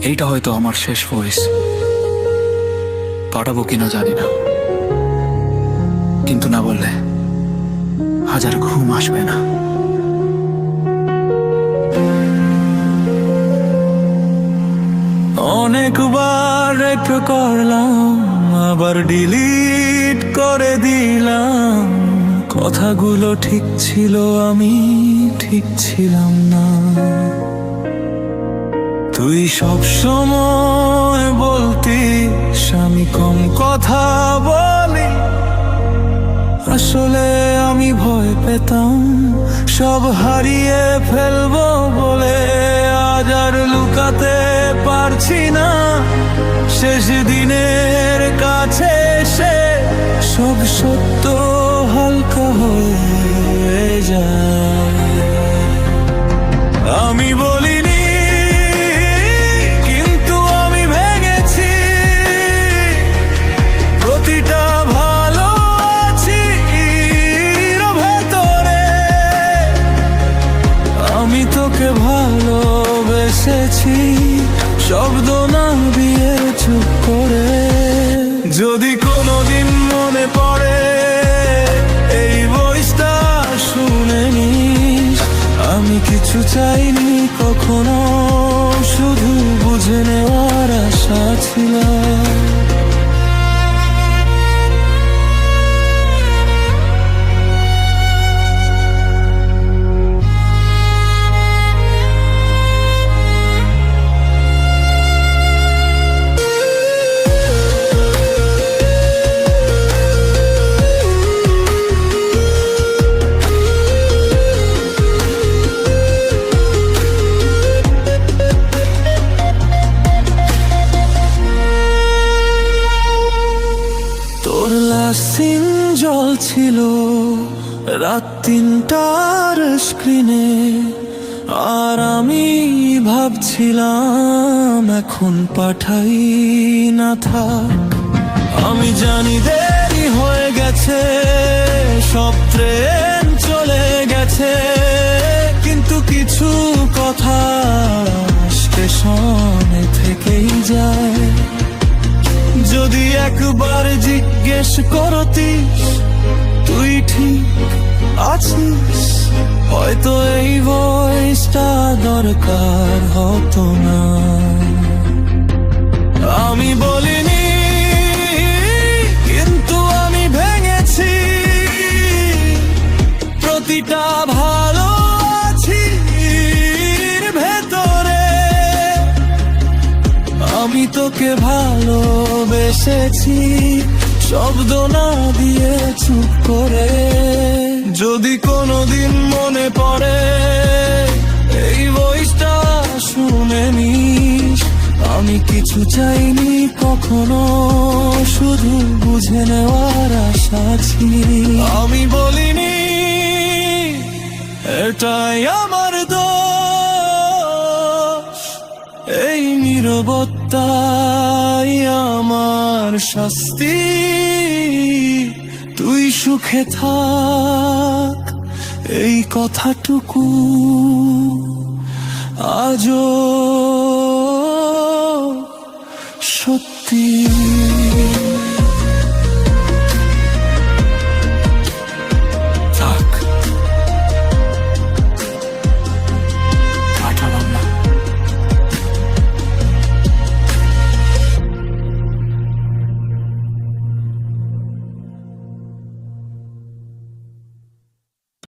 এইটা হয়তো আমার শেষ ভয়েস, পাঠাবো কিনা জানি না, কিন্তু না বললে হাজার ঘুম আসবে না। অনেকবার রেক করলাম, আবার ডিলিট করে দিলাম, কথাগুলো ঠিক ছিল, আমি ঠিক ছিলাম না। তুই সব সময় বলতিস আমি কম কথা বলি, আসলে আমি ভয় পেতাম সব হারিয়ে ফেলবো বলে। আজ আর লুকাতে পারছি না, শেষ দিনের কাছে এসে সব সত্য হালকা হয়ে যায়। আমি বলিনি কিন্তু আমি ভেঙেছি, প্রতিটা ভালো আছি এর ভেতরে। আমি তোকে ভালোবেসেছি শব্দ না দিয়ে চুপ করে। যদি কোনোদিন মনে পড়ে এই ভয়েসটা শুনে নিস, আমি কিছু চাইনি কখনো, শুধু বুঝে নেওয়ার আশা ছিল। সিন জল ছিল রাত 3টার স্ক্রিনে, আর আমি ভাবছিলাম এখন পাঠাই না থাক। আমি জানি দেরি হয়ে গেছে, সব ট্রেন চলে গেছে, কিন্তু কিছু কথা স্টেশনে থেকেই যায়। যদি একবার জিজ্ঞেস করতিস তুই ঠিক আছিস, হয়তো এই ভয়েসটা দরকার হতো না। আমি বলিনি কিন্তু আমি ভেঙেছি, প্রতিটা ভালো আছি এর ভেতরে। আমি তোকে ভালোবেসেছি শব্দ না দিয়ে চুপ করে। যদি কোনোদিন মনে পড়ে এই ভয়েসটা শুনে নিস, আমি কিছু চাইনি কখনো, শুধু বুঝে নেওয়ার আশা ছিল। আমি বলিনি এটাই আমার দোষ, এই নীরবতাই আমার শাস্তি। তুই সুখে থাক এই কথাটুকু আজও সত্যি।